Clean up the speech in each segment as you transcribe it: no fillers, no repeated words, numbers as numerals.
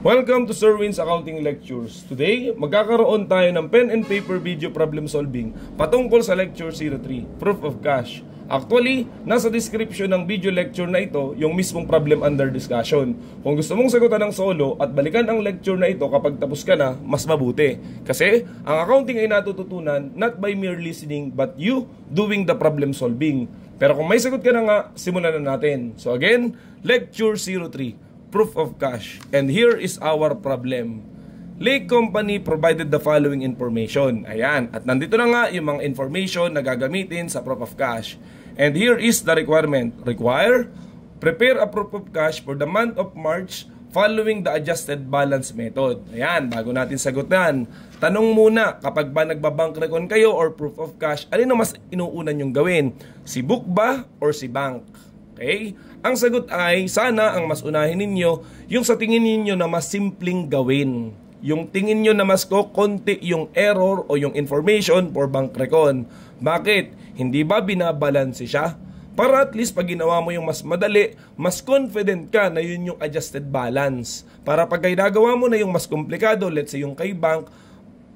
Welcome to Sir Win's Accounting Lectures. Today, magkakaroon tayo ng pen and paper video problem solving patungkol sa Lecture 03, Proof of Cash. Actually, nasa description ng video lecture na ito yung mismong problem under discussion. Kung gusto mong sagutan ng solo at balikan ang lecture na ito kapag tapos ka na, mas mabuti. Kasi, ang accounting ay natututunan not by mere listening but you doing the problem solving. Pero kung may sagot ka na nga, simulan na natin. So again, Lecture 03. Proof of cash. And here is our problem. Lake Company provided the following information. Ayan. At nandito na nga yung mga information na gagamitin sa proof of cash. And here is the requirement. Prepare a proof of cash for the month of March following the adjusted balance method. Ayan. Bago natin sagutan, tanong muna, kapag ba nagbabank recon kayo or proof of cash, alin ang mas inuunan yung gawin? Si book ba or si bank? Okay? Ang sagot ay, sana ang mas unahin ninyo yung sa tingin ninyo na mas simpleng gawin. Yung tingin nyo na mas konti yung error o yung information for bank recon. Bakit? Hindi ba binabalanse siya? Para at least pag ginawa mo yung mas madali, mas confident ka na yun yung adjusted balance. Para pag ginagawa mo na yung mas komplikado, let's say yung kay bank,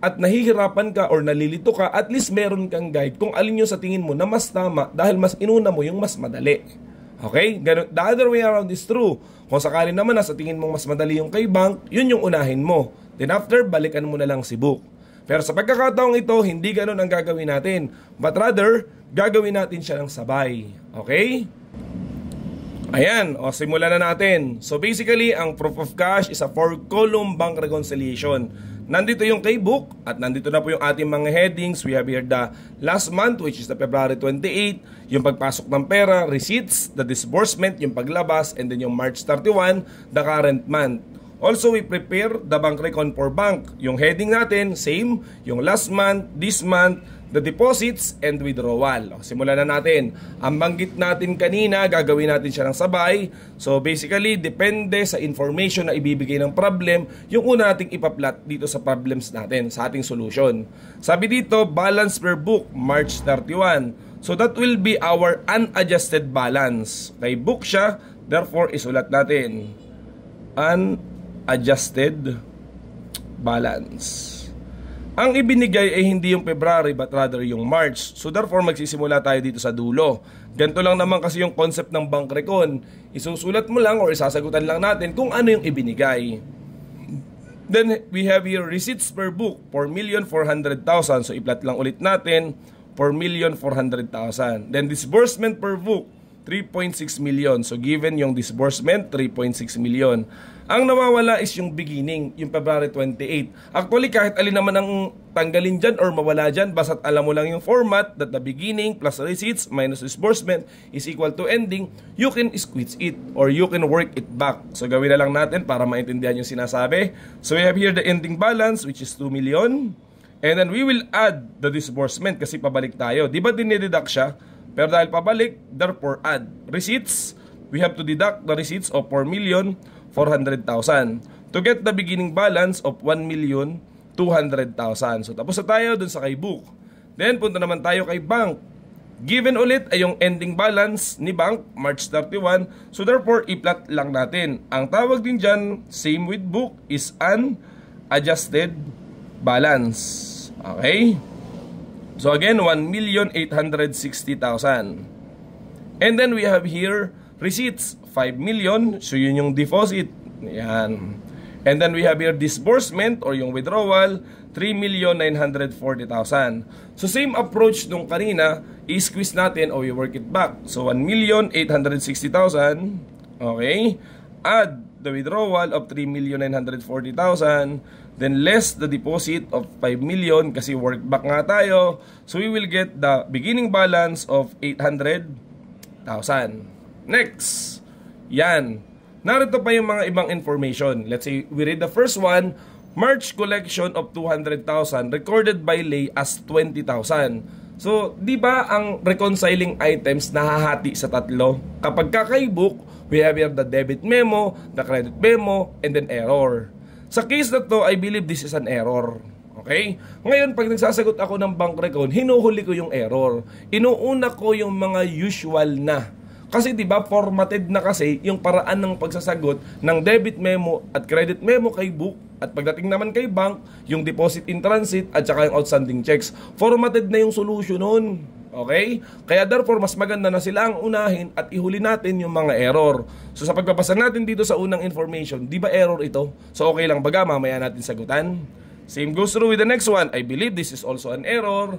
at nahihirapan ka or nalilito ka, at least meron kang guide kung alin yung sa tingin mo na mas tama dahil mas inuna mo yung mas madali. Okay? Ganun, the other way around is true. Kung sakali naman na sa tingin mong mas madali yung kay bank, yun yung unahin mo. Then after, balikan mo na lang si book. Pero sa pagkakataong ito, hindi ganun ang gagawin natin. But rather, gagawin natin siya ng sabay. Okay? Ayan, o simulan na natin. So basically, ang proof of cash is a 4-column bank reconciliation. Nandito yung kay book at nandito na po yung ating mga headings. We have here the last month, which is the February 28, yung pagpasok ng pera, receipts, the disbursement, yung paglabas, and then yung March 31, the current month. Also, we prepare the bank recon for bank. Yung heading natin, same, yung last month, this month, the deposits, and withdrawal. Simulan na natin. Ang banggit natin kanina, gagawin natin siya ng sabay. So basically, depende sa information na ibibigay ng problem, yung una nating ipa-plot dito sa problems natin, sa ating solution. Sabi dito, balance per book, March 31. So that will be our unadjusted balance. Kay book siya, therefore isulat natin unadjusted balance. Ang ibinigay ay hindi yung February but rather yung March. So therefore magsisimula tayo dito sa dulo. Ganito lang naman kasi yung concept ng bank recon. Isusulat mo lang or isasagutan lang natin kung ano yung ibinigay. Then we have here receipts per book, 4,400,000. So i-plot lang ulit natin, 4,400,000. Then disbursement per book, 3.6 million. So given yung disbursement, 3.6 million. Ang nawawala is yung beginning, yung February 28. Actually, kahit alin naman ang tanggalin dyan or mawala dyan, basta't alam mo lang yung format that the beginning plus receipts minus disbursement is equal to ending, you can squeeze it or you can work it back. So gawin na lang natin para maintindihan yung sinasabi. So we have here the ending balance, which is 2 million. And then we will add the disbursement kasi pabalik tayo. Di ba dinideduct siya? Pero dahil pabalik, therefore add. Receipts, we have to deduct the receipts of 4,400,000 to get the beginning balance of 1,200,000. So tapos na tayo dun sa kay book. Then punta naman tayo kay bank. Given ulit ay yung ending balance ni bank, March 31. So therefore, i-plot lang natin. Ang tawag din dyan, same with book, is unadjusted balance. Okay? So again, 1,860,000. And then we have here receipts, 5 million. So yun yung deposit. Yan. And then we have here disbursement or yung withdrawal, 3,940,000. So same approach nung kanina, i-squeeze natin o i-work it back. So 1,860,000. Okay. Add the withdrawal of 3,940,000. Then less the deposit of 5 million kasi work back nga tayo. So we will get the beginning balance of 800,000. Next. Yan. Narito pa yung mga ibang information. Let's say we read the first one. March collection of 200,000 recorded by lay as 20,000. So, di ba ang reconciling items nahahati sa tatlo? Kapag kay book, we have here the debit memo, the credit memo, and then error. Sa case na to, I believe this is an error. Okay? Ngayon, pag nagsasagot ako ng bank recon, hinuhuli ko yung error. Inuuna ko yung mga usual na. Kasi 'di ba formatted na kasi yung paraan ng pagsasagot ng debit memo at credit memo kay book, at pagdating naman kay bank, yung deposit in transit at saka yung outstanding checks. Formatted na yung solution nun. Okay? Kaya therefore, mas maganda na sila ang unahin at ihuli natin yung mga error. So sa pagbabasa natin dito sa unang information, di ba error ito? So okay lang baga, mamaya natin sagutan. Same goes through with the next one. I believe this is also an error.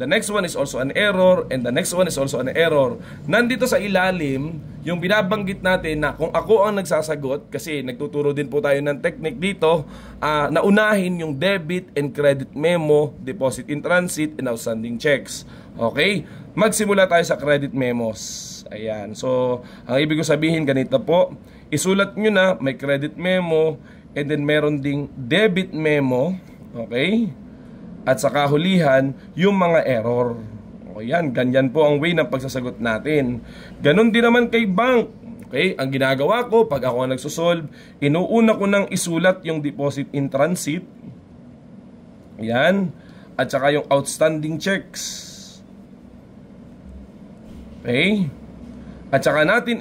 The next one is also an error, and the next one is also an error. Nandito sa ilalim, yung binabanggit natin na kung ako ang nagsasagot, kasi nagtuturo din po tayo ng technique dito, na unahin yung debit and credit memo, deposit in transit, and outstanding checks. Okay? Magsimula tayo sa credit memos. Ayan. So, ang ibig ko sabihin, ganito po. Isulat nyo na, may credit memo, and then meron ding debit memo. Okay? At sa kahulihan, yung mga error. O yan, ganyan po ang way ng pagsasagot natin. Ganon din naman kay bank. Okay, ang ginagawa ko, pag ako ang nagsosolve, inuuna ko nang isulat yung deposit in transit. Yan. At saka yung outstanding checks. Okay. At saka natin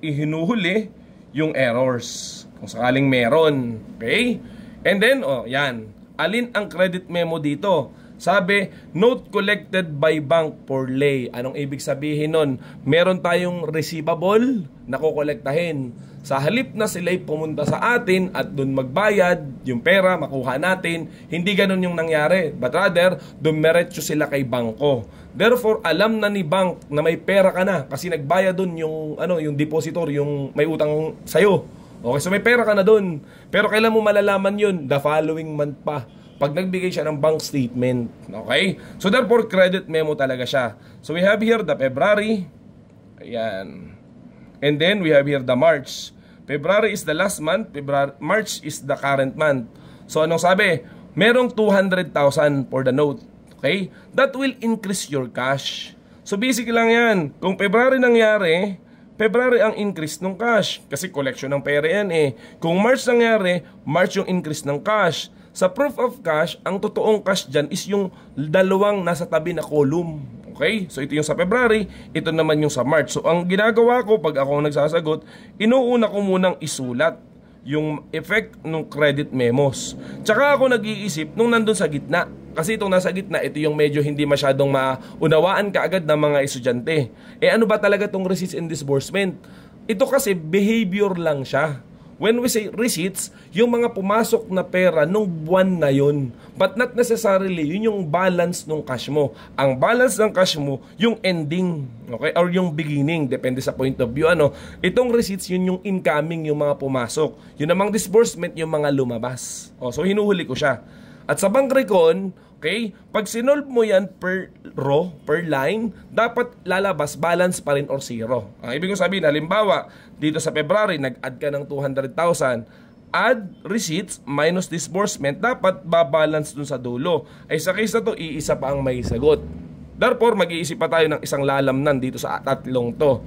ihinuhuli yung errors. Kung sakaling meron. Okay. And then, yan. Alin ang credit memo dito? Sabi, note collected by bank for lay. Anong ibig sabihin nun? Meron tayong receivable na kukolektahin. Sa halip na sila'y pumunta sa atin at dun magbayad, yung pera makuha natin, hindi ganun yung nangyari. But rather, dumiretso sila kay bangko. Therefore, alam na ni bank na may pera ka na kasi nagbayad dun yung, yung depositor, yung may utang sa'yo. Okay, so may pera ka na dun. Pero kailan mo malalaman yun? The following month pa. Pag nagbigay siya ng bank statement. Okay? So therefore, credit memo talaga siya. So we have here the February. Ayan. And then we have here the March. February is the last month. March is the current month. So anong sabi? Merong 200,000 for the note. Okay? That will increase your cash. So basic lang yan. Kung February nangyari, February ang increase ng cash kasi collection ng pera yan eh. Kung March nangyari, March yung increase ng cash. Sa proof of cash, ang totoong cash dyan is yung dalawang nasa tabi na column. Okay? So ito yung sa February, ito naman yung sa March. So ang ginagawa ko pag ako nagsasagot, inuuna ko munang isulat yung effect ng credit memos. Tsaka ako nag-iisip nung nandun sa gitna. Kasi itong nasa gitna, ito yung medyo hindi masyadong maunawaan kaagad ng mga estudyante. Ano ba talaga itong receipts and disbursement? Ito kasi behavior lang siya. When we say receipts, yung mga pumasok na pera nung buwan na yun. But not necessarily, yun yung balance ng cash mo. Ang balance ng cash mo, yung ending, okay? Or yung beginning, depende sa point of view. Itong receipts, yun yung incoming, yung mga pumasok. Yun namang disbursement, yung mga lumabas. So hinuhuli ko siya. At sa bank recon, okay, pag sinolve mo yan per row, per line, dapat lalabas balance pa rin or zero. Ang ibig ko sabihin, halimbawa, dito sa February, nag-add ka ng 200,000, add receipts minus disbursement, dapat babalance dun sa dulo. Ay sa case na to, iisa pa ang may sagot. Therefore, mag-iisip pa tayo ng isang lalamnan dito sa tatlong to.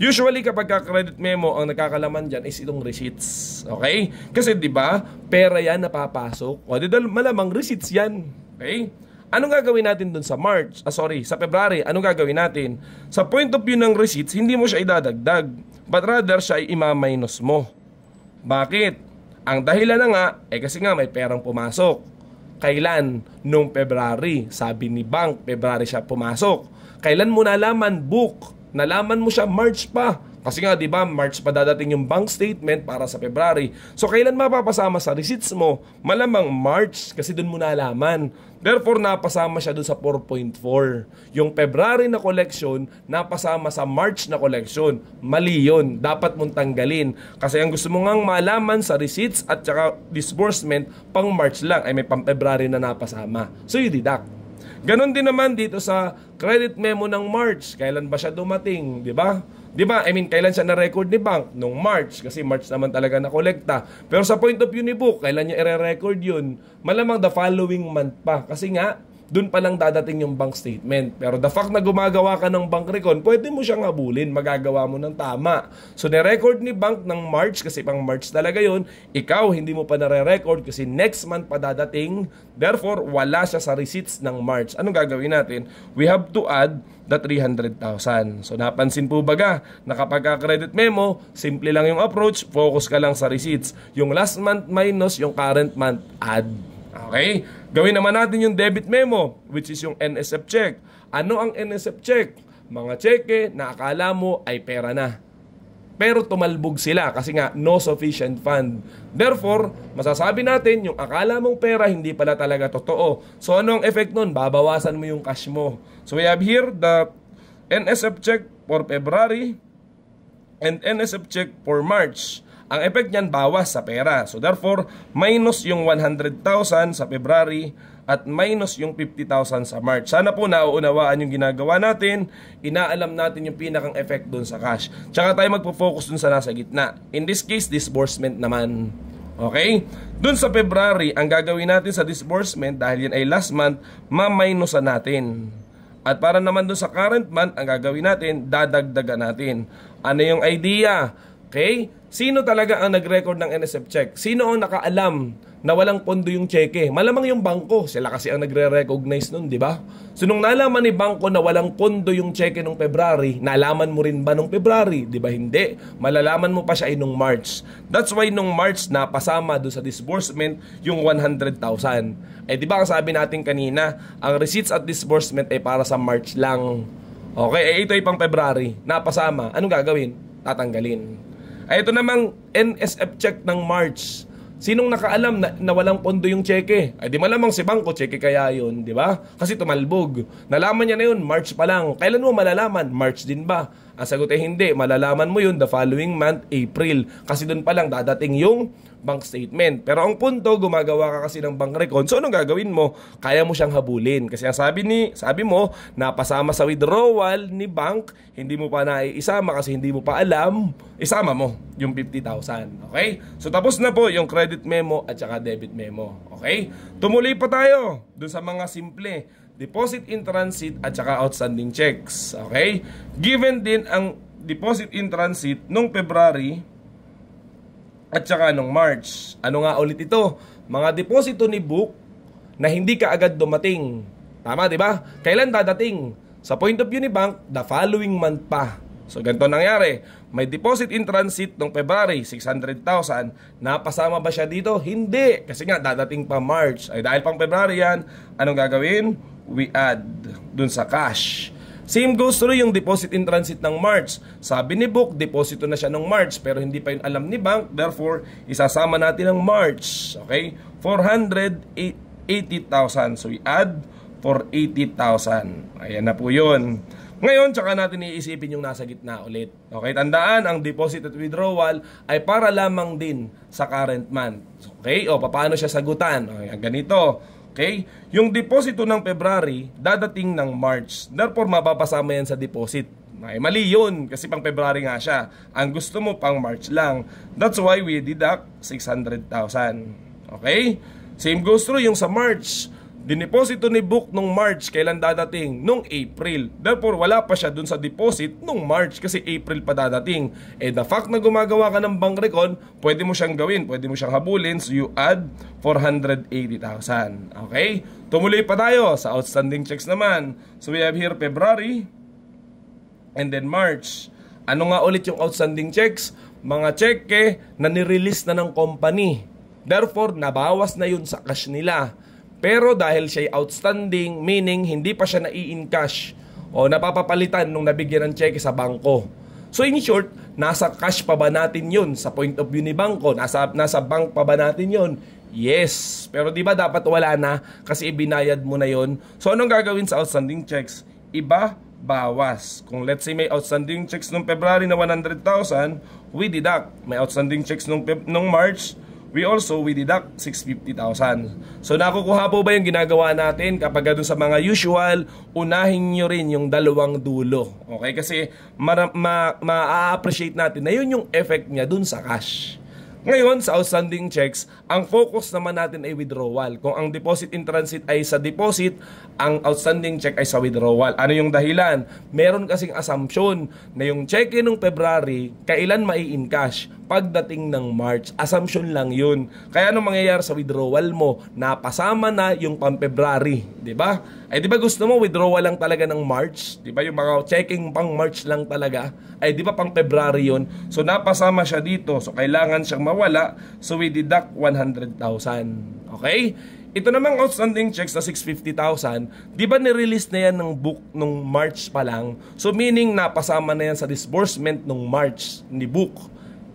Usually kapag ka-credit memo, ang nakakalaman dyan is itong receipts. Okay? Kasi di ba pera yan napapasok. O di malamang receipts yan. Okay? Anong gagawin natin dun sa sa February? Anong gagawin natin? Sa point of view ng receipts, hindi mo siya idadagdag. But rather, siya ay ima-minus mo. Bakit? Ang dahilan na nga, kasi nga may perang pumasok. Kailan? Nung February. Sabi ni bank, February siya pumasok. Kailan mo nalaman? Book. Nalaman mo siya March pa. Kasi nga, di ba, March pa dadating yung bank statement para sa February. So, kailan mapapasama sa receipts mo? Malamang March, kasi dun mo nalaman. Therefore, napasama siya dun sa 4.4. Yung February na collection, napasama sa March na collection. Mali yun. Dapat mong tanggalin. Kasi ang gusto mo ngang malaman sa receipts at saka disbursement, pang March lang, ay may pang February na napasama. So, you deduct. Ganon din naman dito sa credit memo ng March. Kailan ba siya dumating? Di ba? Kailan siya na-record ni bank? Nung March. Kasi March naman talaga na-kolekta. Pero sa point of view ni book, kailan niya i-record yun? Malamang the following month pa. Kasi nga, dun pa lang dadating yung bank statement. Pero the fact na gumagawa ka ng bank recon, pwede mo siyang habulin, magagawa mo ng tama. So nirecord ni bank ng March, kasi pang March talaga yun, ikaw hindi mo pa nare-record kasi next month pa dadating, therefore wala siya sa receipts ng March. Anong gagawin natin? We have to add the 300,000. So napansin po baga na kapag credit memo, simple lang yung approach, focus ka lang sa receipts. Yung last month minus yung current month, add. Okay? Gawin naman natin yung debit memo, which is yung NSF check. Ano ang NSF check? Mga cheque na akala mo ay pera na, pero tumalbog sila kasi nga no sufficient fund. Therefore, masasabi natin yung akala mong pera hindi pala talaga totoo. So ano ang effect nun? Babawasan mo yung cash mo. So we have here the NSF check for February and NSF check for March. Ang effect niyan, bawas sa pera. So therefore, minus yung 100,000 sa February at minus yung 50,000 sa March. Sana po nauunawaan yung ginagawa natin. Inaalam natin yung pinakang effect dun sa cash. Tsaka tayo magpo-focus dun sa nasa gitna. In this case, disbursement naman. Okay? Dun sa February, ang gagawin natin sa disbursement, dahil yan ay last month, ma-minusan natin. At para naman dun sa current month, ang gagawin natin, dadagdagan natin. Ano yung idea? Okay? Sino talaga ang nag-record ng NSF check? Sino ang nakaalam na walang pondo yung cheque? Malamang yung bangko. Sila kasi ang nagre-recognize nun, di ba? So nung nalaman ni bangko na walang pondo yung cheque nung February, nalaman mo rin ba nung February? Di ba hindi? Malalaman mo pa siya nung March. That's why nung March napasama doon sa disbursement yung 100,000. Eh di ba ang sabi natin kanina, ang receipts at disbursement ay para sa March lang. Okay, eh ito ay pang February. Napasama. Anong gagawin? Tatanggalin. Ay ito namang NSF check ng March. Sinong nakaalam na walang pondo yung cheque? Ay di malamang si bangko, cheque kaya yun, di ba? Kasi tumalbog. Nalaman niya na yun, March pa lang. Kailan mo malalaman? March din ba? Ang sagot ay hindi. Malalaman mo yun the following month, April. Kasi dun pa lang dadating yung bank statement. Pero ang punto, gumagawa ka kasi ng bank recon. So anong gagawin mo? Kaya mo siyang habulin. Kasi ang sabi mo, napasama sa withdrawal ni bank, hindi mo pa naiisama kasi hindi mo pa alam, isama mo yung 50,000. Okay? So tapos na po yung credit memo at saka debit memo. Okay? Tumuloy pa tayo dun sa mga simple. Deposit in transit at saka outstanding checks. Okay? Given din ang deposit in transit nung February at saka nung March. Ano nga ulit ito? Mga deposito ni book na hindi ka agad dumating. Tama, di ba? Kailan dadating? Sa point of view ni bank, the following month pa. So ganito nangyari. May deposit in transit nung February, 600,000. Napasama ba siya dito? Hindi. Kasi nga dadating pa March. Ay dahil pang February yan, anong gagawin? We add dun sa cash. Same goes through yung deposit in transit ng March. Sabi ni book, deposito na siya ng March pero hindi pa yun alam ni bank. Therefore, isasama natin ng March. Okay? 480,000. So, we add for 80,000. Ayan na po yun. Ngayon, tsaka natin iisipin yung nasa gitna ulit. Okay? Tandaan, ang deposit at withdrawal ay para lamang din sa current month. Okay? O, paano siya sagutan? Okay, ganito. Okay? Yung deposito ng February, dadating ng March. Therefore, mapapasama yan sa deposit. Ay, mali yun, kasi pang February nga siya. Ang gusto mo pang March lang. That's why we deduct 600,000. Okay? Same goes through yung sa March. Dineposito ni book nung March, kailan dadating? Nung April. Therefore, wala pa siya dun sa deposit nung March kasi April pa dadating. Eh, the fact na gumagawa ka ng bank recon, pwede mo siyang gawin, pwede mo siyang habulin, so you add 480,000. Okay? Tumuloy pa tayo sa outstanding checks naman. So, we have here February and then March. Ano nga ulit yung outstanding checks? Mga cheque na nirelease na ng company. Therefore, nabawas na yun sa cash nila. Pero dahil siya outstanding, meaning hindi pa siya nai-encash o napapapalitan nung nabigyan ng cheque sa bangko. So in short, nasa cash pa ba natin yun sa point of view ni bangko? Nasa bank pa ba natin yun? Yes. Pero di ba dapat wala na kasi ibinayad mo na yun? So anong gagawin sa outstanding checks? Iba, bawas. Kung let's say may outstanding checks nung February na 100,000, we deduct. May outstanding checks nung March, we deduct 650,000. So nakukuha po ba yung ginagawa natin kapag doon sa mga usual, unahin nyo rin yung dalawang dulo. Okay? Kasi ma-appreciate natin na yun yung effect niya doon sa cash. Ngayon, sa outstanding checks, ang focus naman natin ay withdrawal. Kung ang deposit in transit ay sa deposit, ang outstanding check ay sa withdrawal. Ano yung dahilan? Meron kasing assumption na yung cheque nung February, kailan mai-encash? Pagdating ng March. Assumption lang yun. Kaya anong mangyayari sa withdrawal mo? Napasama na yung pang-February. Diba? Ay diba gusto mo withdrawal lang talaga ng March? Diba yung mga checking pang March lang talaga? Ay diba pang February yun? So napasama siya dito. So kailangan siyang mawala. So we deduct 100,000. Okay? Ito namang outstanding checks na 650,000, di ba nirelease na yan ng book nung March pa lang? So meaning napasama na yan sa disbursement nung March ni book.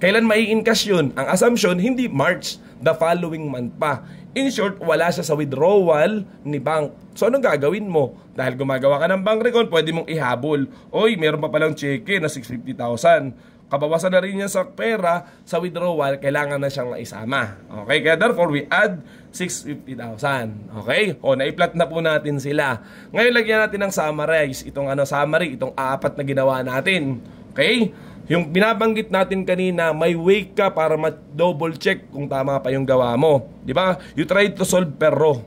Kailan mai-encash yun? Ang assumption, hindi March, the following month pa. In short, wala siya sa withdrawal ni bank. So anong gagawin mo? Dahil gumagawa ka ng bank recon, pwede mong ihabol. Oy, meron pa palang cheque na 650,000. Kabawasan na rin yan sa pera, sa withdrawal, kailangan na siyang maisama. Okay, kaya therefore we add 650,000. Okay? O, naiplat na po natin sila. Ngayon, lagyan natin ng summarize. Summary, itong apat na ginawa natin. Okay? Yung binabanggit natin kanina, may way ka para ma-double check kung tama pa yung gawa mo. Di ba? You try to solve per row.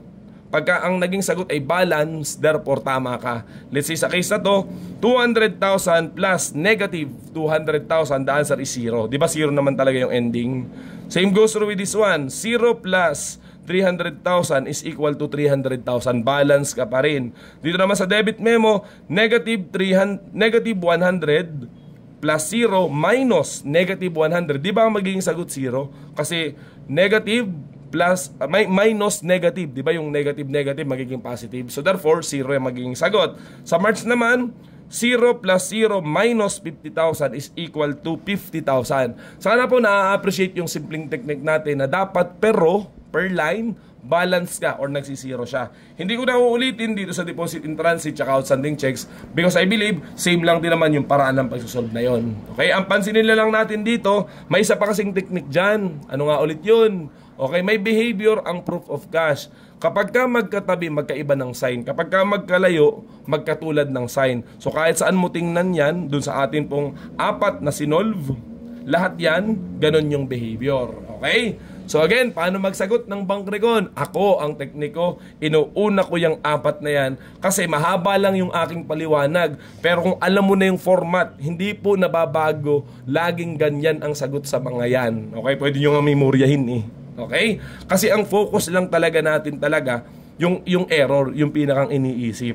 Pagka ang naging sagot ay balance, therefore tama ka. Let's say sa case na to, 200,000 plus negative 200,000, the answer is 0. Di ba 0 naman talaga yung ending? Same goes through with this one. 0 plus 300,000 is equal to 300,000. Balance ka pa rin. Dito naman sa debit memo, negative 100 plus 0 minus negative 100. Di ba ang magiging sagot 0? Kasi negative plus minus negative, di ba yung negative magiging positive. So therefore 0 yung magiging sagot. Sa March naman, 0 plus 0 minus 50,000 is equal to 50,000. Sana po na-appreciate yung simpleng technique natin na dapat per row, per line, balance ka or nagsisiro siya. Hindi ko na uulitin dito sa deposit in transit tsaka outstanding checks because I believe same lang din naman yung paraan ng pagsusolve na yon. Okay, ang pansinin lang natin dito, may isa pa kasing technique dyan. Ano nga ulit yun? Okay, may behavior ang proof of cash. Kapag ka magkatabi, magkaiba ng sign. Kapag ka magkalayo, magkatulad ng sign. So kahit saan mo tingnan yan, dun sa atin pong apat na sinolve, lahat yan, ganun yung behavior. Okay? So again, paano magsagot ng bank recon? Ako, ang tekniko, inuuna ko yung apat na yan kasi mahaba lang yung aking paliwanag. Pero kung alam mo na yung format, hindi po nababago, laging ganyan ang sagot sa mga yan. Okay? Pwede nyo nga memoryahin eh. Okay? Kasi ang focus lang talaga natin talaga yung error, yung pinakang iniisip.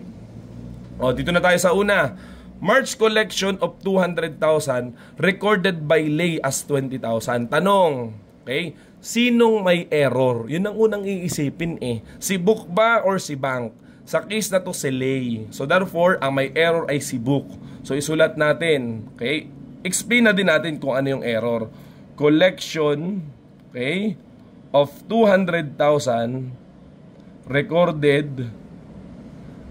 O, dito na tayo sa una. March collection of 200,000 recorded by lay as 20,000. Tanong, okay? Sinong may error? Yun ang unang iisipin eh. Si book ba or si bank? Sa case na to si lay. So therefore, ang may error ay si book. So isulat natin, okay? Explain na din natin kung ano yung error. Collection, okay, of 200,000 recorded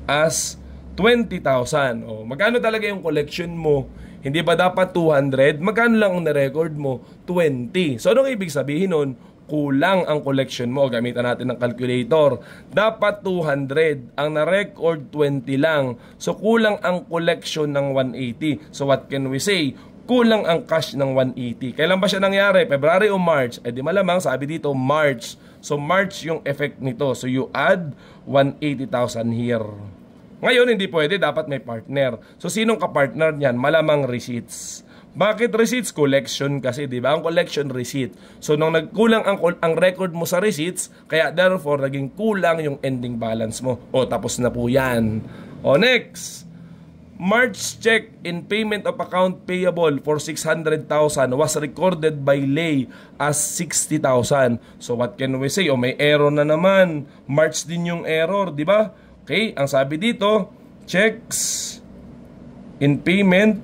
as 20,000. O, magkano talaga yung collection mo? Hindi ba dapat 200? Magkano lang ang na-record mo? 20. So, anong ibig sabihin nun? Kulang ang collection mo. Gamitan natin ng calculator. Dapat 200. Ang na-record, 20 lang. So, kulang ang collection ng 180. So, what can we say? Kulang ang cash ng 180. Kailan ba siya nangyari? February o March? Eh di malamang, sabi dito, March. So, March yung effect nito. So, you add 180,000 here. Ngayon, hindi pwede. Dapat may partner. So, sinong kapartner niyan? Malamang receipts. Bakit receipts? Collection kasi, di ba? Ang collection, receipt. So, nung nagkulang ang record mo sa receipts, kaya therefore, naging kulang yung ending balance mo. O, tapos na po yan. O, next. March check in payment of account payable for 600,000 was recorded by lay as 60,000. So, what can we say? O, may error na naman. March din yung error, di ba? Okay, ang sabi dito, checks in payment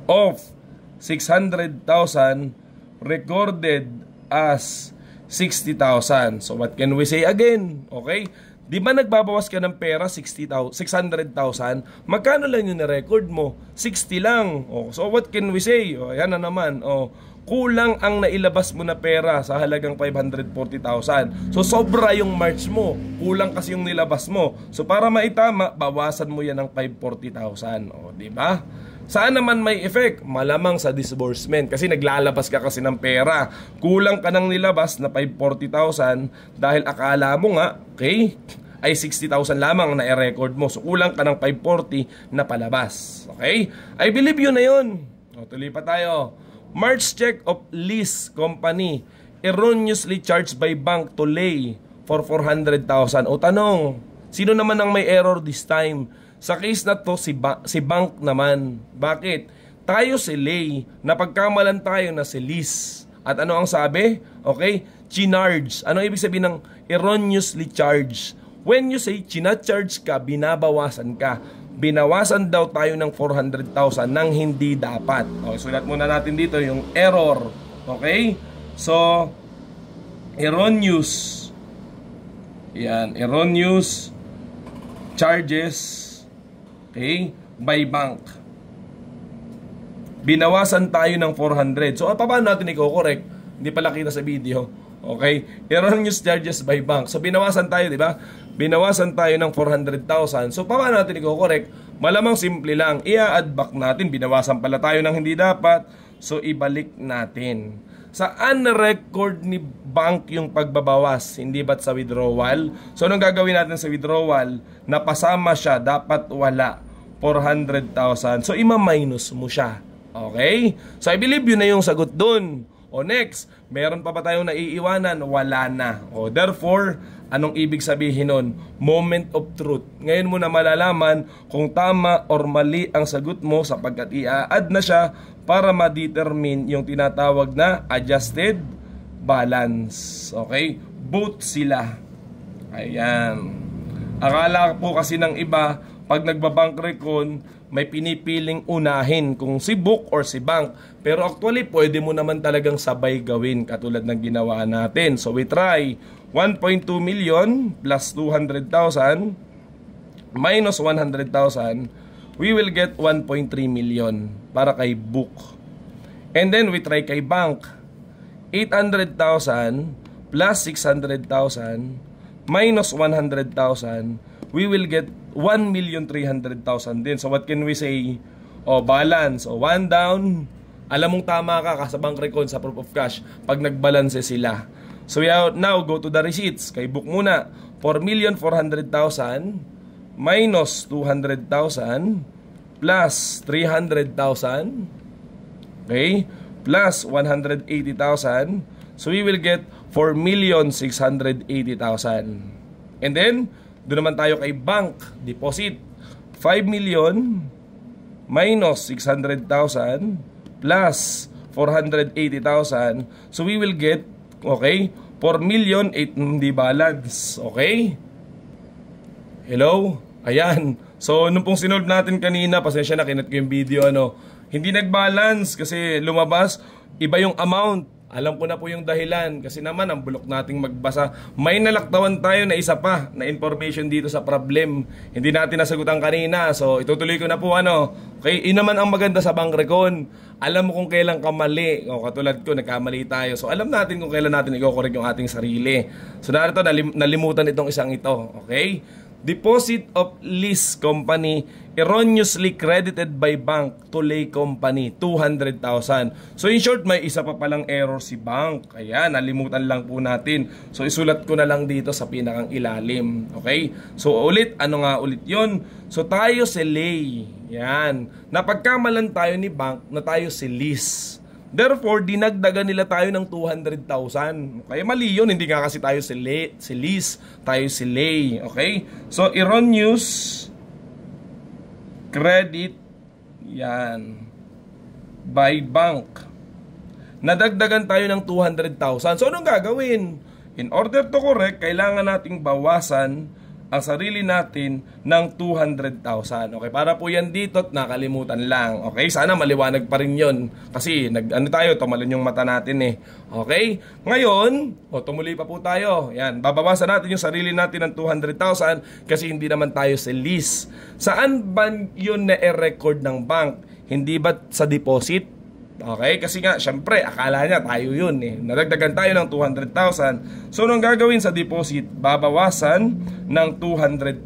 of 600,000 recorded as 60,000. So what can we say again? Okay, di ba nagbabawas ka ng pera 600,000? Magkano lang yung na-record mo? 60 lang. Oh, so what can we say? Oh, yan na naman. Oh, kulang ang nailabas mo na pera sa halagang 540,000. So, sobra yung March mo. Kulang kasi yung nilabas mo. So, para maitama, bawasan mo yan ng 540,000. O, di ba? Saan naman may effect? Malamang sa disbursement kasi naglalabas ka kasi ng pera. Kulang ka nang nilabas na 540,000 dahil akala mo nga, okay, ay 60,000 lamang na i-record mo. So kulang ka ng 540 na palabas. Okay? I believe yun na yun. O, tuloy pa tayo. March check of lease company erroneously charged by bank to lay for 400,000. O tanong, sino naman ang may error this time? Sa case na to, si bank naman. Bakit? Tayo si lay, napagkamalan tayo na si lease. At ano ang sabi? Okay? Chinarge. Ano ibig sabihin ng erroneously charged? When you say chinacharge ka, binabawasan ka. Binawasan daw tayo ng 400,000 nang hindi dapat. Okay, sulat muna natin dito yung error. Okay? So, erroneous. Yan, erroneous charges, okay, by bank. Binawasan tayo ng 400. So, paano natin i-correct? Hindi pala kita sa video. Okay? Erroneous charges by bank. So, binawasan tayo, di ba? Binawasan tayo ng 400,000. So, paano natin i-correct? Malamang simple lang. I-add back natin. Binawasan pala tayo ng hindi dapat. So, ibalik natin. Saan na-record ni bank yung pagbabawas? Hindi ba't sa withdrawal? So, anong gagawin natin sa withdrawal? Napasama siya, dapat wala. 400,000. So, ima-minus mo siya. Okay? So, I believe yun na yung sagot dun. O next, meron pa ba tayong naiiwanan? Wala na. O therefore, anong ibig sabihin nun? Moment of truth. Ngayon mo na malalaman kung tama or mali ang sagot mo sapagkat i-add na siya para ma-determine yung tinatawag na adjusted balance. Okay? Both sila. Ayan. Akala po kasi ng iba, pag nagbabank recon, may pinipiling unahin kung si book or si bank. Pero actually, pwede mo naman talagang sabay gawin katulad ng ginawa natin. So we try 1.2 million plus 200,000 minus 100,000. We will get 1.3 million para kay book. And then we try kay bank. 800,000 plus 600,000 minus 100,000. We will get 1,300,000 din. So what can we say? O balance. O 1 down. Alam mong tama ka sa bank recon sa proof of cash pag nagbalanse sila. So we now go to the receipts. Kay book muna. 4,400,000 minus 200,000 plus 300,000. Okay? Plus 180,000. So we will get 4,680,000. And then doon naman tayo kay bank deposit. 5 million minus 600,000 plus 480,000. So we will get, okay, 4,000,008 hindi balance. Okay? Hello? Ayan. So nung pong sinolve natin kanina, pasensya na, kinat ko yung video, hindi nag-balance kasi lumabas iba yung amount. Alam ko na po yung dahilan kasi naman ang bulok nating magbasa. May nalaktawan tayo na isa pa na information dito sa problem. Hindi natin nasagutan kanina. So itutuloy ko na po Okay, naman ang maganda sa bank recon. Alam mo kung kailan ka mali. O katulad ko, nagkamali tayo. So alam natin kung kailan natin i-correct yung ating sarili. So narito, nalimutan itong isang ito. Okay? Deposit of lease company erroneously credited by bank to lay company 200,000. So in short, may isa pa palang error si bank. Kaya nalimutan lang po natin. So isulat ko na lang dito sa pinakang ilalim. Okay? So ulit, ano nga ulit yun? So tayo si lay. Yan. Napagkamalan tayo ni bank na tayo si lease. Therefore, dinagdagan nila tayo ng 200,000. Kaya mali yun, hindi nga kasi tayo si lease, tayo si lay. Okay? So, erroneous credit, yan, by bank. Nadagdagan tayo ng 200,000. So, anong gagawin? In order to correct, kailangan nating bawasan ang sarili natin ng 200,000. Okay, para po yan dito at nakalimutan lang. Okay, sana maliwanag pa rin yun. Kasi tumalon yung mata natin eh. Okay, ngayon, tumuli pa po tayo. Yan, babawasan natin yung sarili natin ng 200,000 kasi hindi naman tayo sa lease. Saan ba yun na i-record ng bank? Hindi ba sa deposit? Okay, kasi nga, syempre, akala niya tayo yun eh. Nadagdagan tayo ng 200,000. So, anong gagawin sa deposit? Babawasan ng 200,000.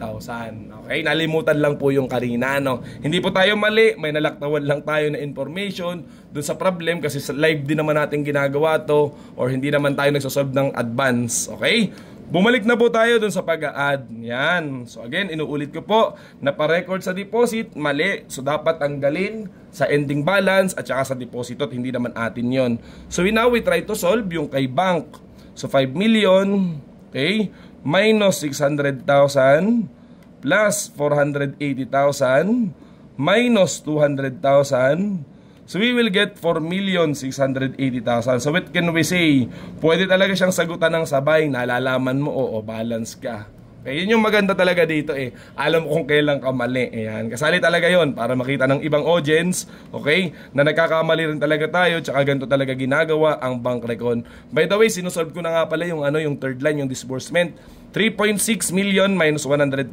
Okay, nalimutan lang po yung kanina, no? Hindi po tayo mali, may nalaktawan lang tayo na information dun sa problem kasi sa live din naman natin ginagawa to or hindi naman tayo nagsosolve ng advance, okay? Bumalik na po tayo dun sa pag-a-add. Yan. So again, inuulit ko po, napa-record sa deposit, mali. So dapat tanggalin sa ending balance at saka sa deposit at hindi naman atin yon. So now we try to solve yung kay bank. So 5 million, okay, minus 600,000 plus 480,000 minus 200,000. So we will get 4,680,000. So what can we say? Pwede talaga siyang sagutan ng sabay. Nalalaman mo, oo, balance ka. Okay, yun yung maganda talaga dito eh. Alam mo kung kailan ka mali. Ayan. Kasali talaga yon para makita ng ibang audience, okay, na nagkakamali rin talaga tayo, tsaka ganito talaga ginagawa ang bank recon. By the way, sinusolve ko na nga pala yung, yung third line, yung disbursement. 3.6 million minus 100,000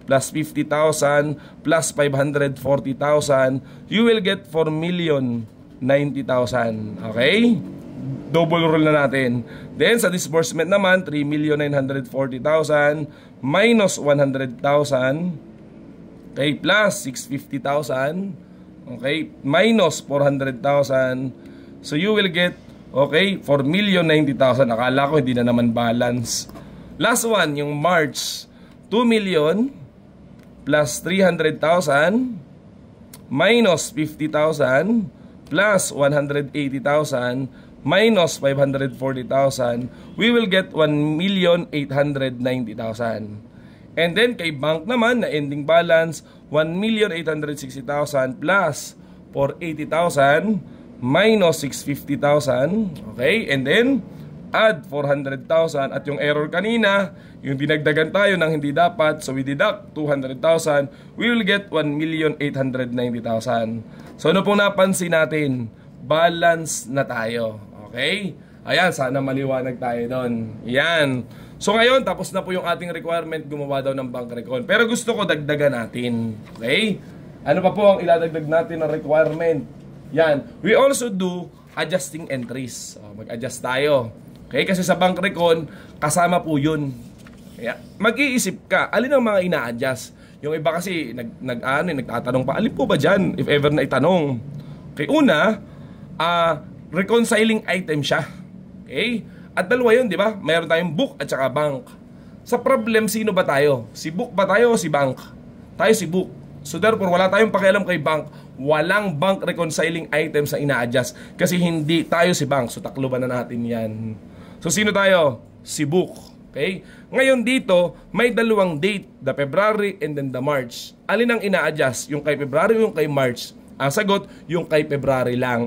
plus 50,000 plus 540,000. You will get 4,090,000. Okay? Double rule na natin. Then sa disbursement naman, 3,940,000 minus 100,000. Okay, plus 650,000. Okay, minus 400,000. So you will get, okay, 4,090,000. Akala ko hindi na naman balance. Last one, yung March, 2 million plus 300,000 minus 50,000 plus 180,000 minus 540,000, we will get 1,890,000. And then kay bank naman na ending balance 1,860,000 plus 480,000 minus 650,000. Okay, and then add 400,000 at yung error kanina, yung dinagdagan tayo ng hindi dapat, so we deduct 200,000, we will get 1,890,000. So ano pong napansin natin? Balance na tayo. Okay? Ayan, sana maliwanag tayo doon. Yan. So ngayon, tapos na po yung ating requirement, gumawa daw ng bank recon. Pero gusto ko dagdagan natin. Okay? Ano pa po ang iladagdag natin na requirement? Yan. We also do adjusting entries. Mag-adjust tayo. Okay? Kasi sa bank recon, kasama po yun. Kaya, mag-iisip ka, alin ang mga ina-adjust? Yung iba kasi, nagtatanong pa, alin po ba dyan? If ever na itanong. Okay, una, reconciling item siya. Okay? At dalawa yun, di ba? Mayroon tayong book at saka bank. Sa problem, sino ba tayo? Si book ba tayo o si bank? Tayo si book. So therefore, wala tayong pakialam kay bank. Walang bank reconciling items na ina-adjust. Kasi hindi tayo si bank. So takluban na natin yan. So sino tayo? Si book. Okay? Ngayon dito, may dalawang date. The February and then the March. Alin ang ina-adjust? Yung kay February o yung kay March? Ang sagot, yung kay February lang.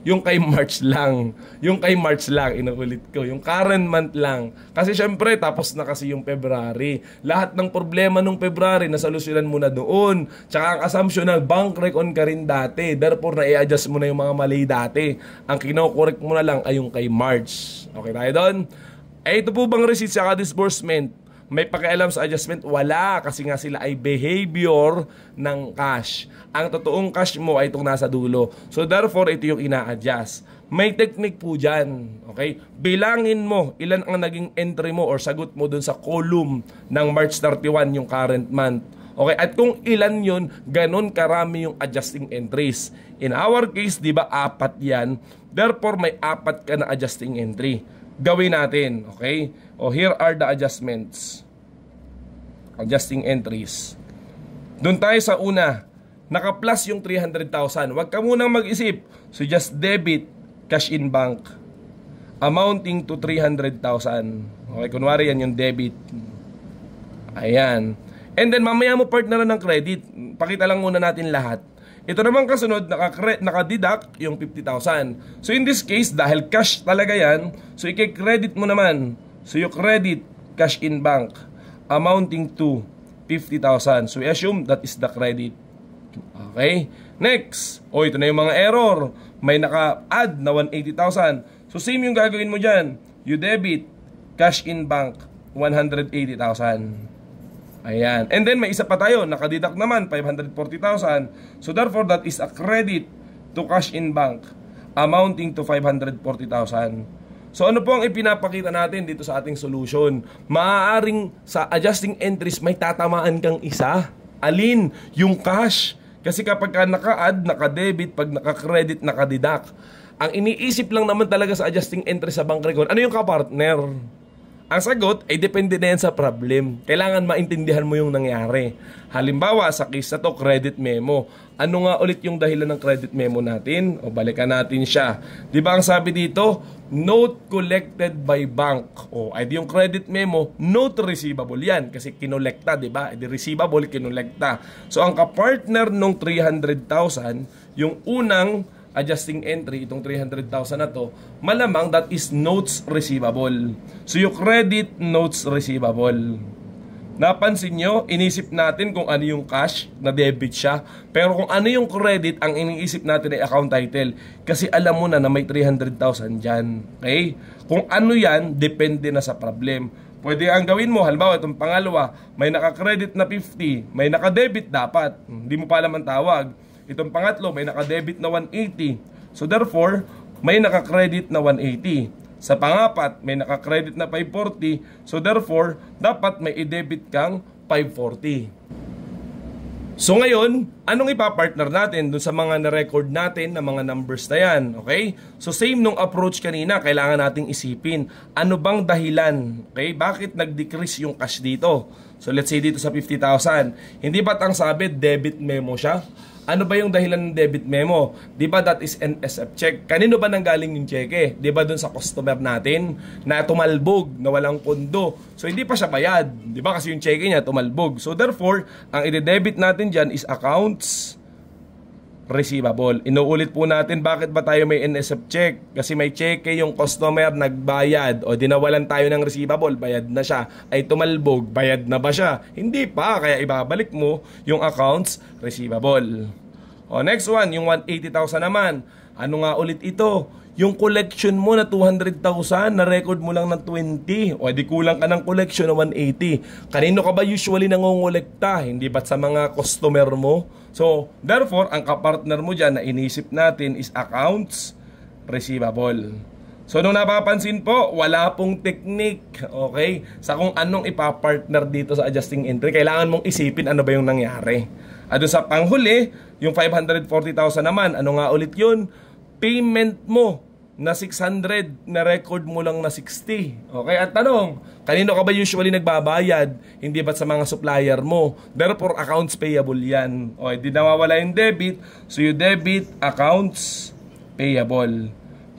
Yung kay March lang. Yung kay March lang, inuulit ko. Yung current month lang. Kasi syempre, tapos na kasi yung February. Lahat ng problema nung February, nasolusyonan mo na doon. Tsaka ang assumption na bank recon ka rin dati. Therefore, na-i-adjust mo na yung mga mali dati. Ang kino-correct mo na lang ay yung kay March. Okay tayo doon? Ito po bang receipt sa disbursement? May pakialam sa adjustment? Wala, kasi nga sila ay behavior ng cash. Ang totoong cash mo ay itong nasa dulo. So therefore, ito yung ina-adjust. May technique po dyan. Okay? Bilangin mo ilan ang naging entry mo or sagot mo dun sa column ng March 31, yung current month. Okay? At kung ilan yun, ganun karami yung adjusting entries. In our case, di ba, 4 yan. Therefore, may 4 ka na adjusting entry. Gawin natin, okay? O here are the adjustments. Adjusting entries. Doon tayo sa una. Naka-plus yung 300,000. Huwag ka munang mag-isip. So just debit cash in bank amounting to 300,000. Okay, kunwari yan yung debit. Ayan. And then mamaya mo partner ng credit. Pakita lang muna natin lahat. Ito naman kasunod, naka-deduct yung 50,000. So in this case, dahil cash talaga yan, so i-credit mo naman. So you credit cash in bank amounting to 50,000. So we assume that is the credit. Okay? Next. O ito na yung mga error. May naka-add na 180,000. So same yung gagawin mo dyan. You debit cash in bank 180,000. Ayan. And then may isa pa tayo, nakadeduct naman 540,000. So therefore that is a credit to cash in bank amounting to 540,000. So ano po ang ipinapakita natin dito sa ating solution? Maaaring sa adjusting entries may tatamaan kang isa. Alin? Yung cash. Kasi kapag ka naka-add, naka-debit, pag naka-credit, naka-deduct. Ang iniisip lang naman talaga sa adjusting entries sa bank record, ano yung kapartner? Ang sagot ay depende na yan sa problem. Kailangan maintindihan mo yung nangyari. Halimbawa, sa case na to, credit memo. Ano nga ulit yung dahilan ng credit memo natin? O balikan natin siya. Di ba ang sabi dito? Note collected by bank. O ay di yung credit memo, note receivable yan. Kasi kinolekta, di ba? Di receivable, kinolekta. So ang kapartner nung 300,000, yung unang adjusting entry, itong 300,000 na to, malamang that is notes receivable. So yung credit notes receivable. Napansin nyo, inisip natin kung ano yung cash na debit siya. Pero kung ano yung credit, ang iniisip natin ay account title. Kasi alam mo na may 300,000 dyan. Okay? Kung ano yan, depende na sa problem. Pwede ang gawin mo, halimbawa itong pangalawa, may naka-credit na 50, may naka-debit dapat. Hindi mo pa alam ang tawag. Itong pangatlo, may naka-debit na 180. So therefore, may naka-credit na 180. Sa pangapat, may naka-credit na 540. So therefore, dapat may i-debit kang 540. So ngayon, anong ipapartner natin dun sa mga na-record natin na mga numbers na yan? Okay? So same nung approach kanina, kailangan nating isipin, ano bang dahilan? Okay? Bakit nag-decrease yung cash dito? So let's say dito sa 50,000, hindi ba't ang sabi debit memo siya? Ano ba yung dahilan ng debit memo? Di ba that is NSF check? Kanino ba nanggaling yung cheque? Di ba dun sa customer natin na tumalbog, na walang pondo? So hindi pa siya bayad. Di ba kasi yung cheque niya tumalbog. So therefore, ang i-debit natin dyan is accounts receivable. Inuulit po natin bakit ba tayo may NSF check? Kasi may cheque yung customer nagbayad o dinawalan tayo ng receivable, bayad na siya. Ay tumalbog, bayad na ba siya? Hindi pa, kaya ibabalik mo yung accounts receivable. O next one, yung 180,000 naman. Ano nga ulit ito? Yung collection mo na 200,000, na record mo lang ng 20. O di kulang ka ng collection na 180. Kanino ka ba usually nangongolekta? Hindi ba't sa mga customer mo? So, therefore, ang kapartner mo dyan na inisip natin is accounts receivable. So, nung napapansin po, wala pong technique, okay, sa kung anong ipapartner dito sa adjusting entry. Kailangan mong isipin ano ba yung nangyari. At sa panghuli, yung 540,000 naman, ano nga ulit yun? Payment mo na 600, na record mo lang na 60. Okay, at tanong, kanino ka ba usually nagbabayad? Hindi ba sa mga supplier mo? Therefore, accounts payable yan. Okay, di nawawala yung debit, so you debit accounts payable.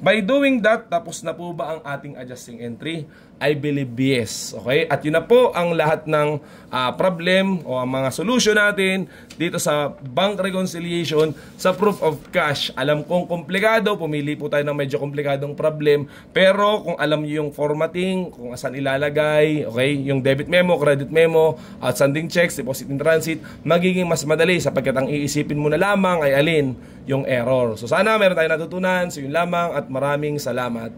By doing that, tapos na po ba ang ating adjusting entry? I believe yes. Okay? At yun na po ang lahat ng problem o ang mga solution natin dito sa bank reconciliation sa proof of cash. Alam kong komplikado, pumili po tayo ng medyo komplikadong problem, pero kung alam niyo yung formatting, kung saan ilalagay, okay, yung debit memo, credit memo, outstanding checks, deposit in transit, magiging mas madali sapagkat ang iisipin mo na lamang ay alin yung error. So sana meron tayong natutunan. So yun lamang at maraming salamat.